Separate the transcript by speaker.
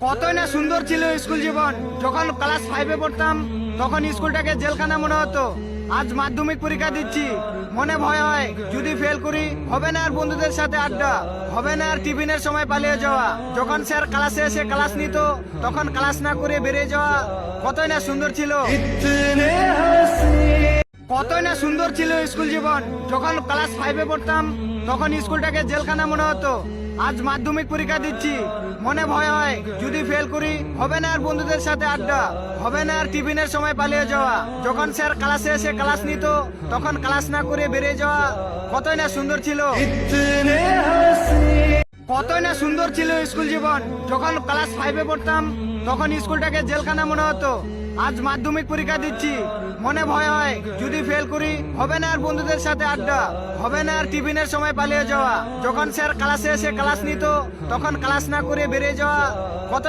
Speaker 1: কতই না সুন্দর ছিল স্কুল জীবন। যখন ক্লাস 5-এ পড়তাম তখন স্কুলটাকে জেলখানা মনে হতো। আজ মাধ্যমিক পরীক্ষা দিচ্ছি, মনে ভয় হয় যদি ফেল করি হবে না আর বন্ধুদের সাথে আড্ডা, হবে না আর টিফিনের সময় পালিয়ে যাওয়া। যখন স্যার ক্লাসে এসে ক্লাস নিত তখন ক্লাস না করে বেরিয়ে যাওয়া। কতই না সুন্দর ছিল, কতই না সুন্দর ছিল স্কুল জীবন। যখন ক্লাস 5-এ পড়তাম তখন স্কুলটাকে জেলখানা মনে হতো। আজ মাধ্যমিক পরীক্ষা দিচ্ছি, মনে ভয় হয় যদি ফেল করি হবে না আর বন্ধুদের সাথে আড্ডা, হবে না আর টিফিনের সময় পালিয়ে যাওয়া। যখন স্যার ক্লাসে এসে ক্লাস নিত তখন ক্লাস না করে বেরিয়ে যাওয়া। কতই না সুন্দর ছিল, কতই না সুন্দর ছিল স্কুল জীবন। যখন ক্লাস 5-এ পড়তাম তখন স্কুলটাকে জেলখানা মনে হতো। আজ মাধ্যমিক পরীক্ষা দিচ্ছি, মনে ভয় হয় যদি ফেল করি হবে না আর বন্ধুদের সাথে আড্ডা, হবে না আর টিফিনের সময় পালিয়ে যাওয়া। যখন স্যার ক্লাসে এসে ক্লাস নিত তখন ক্লাস না করে বেরিয়ে যাওয়া। কত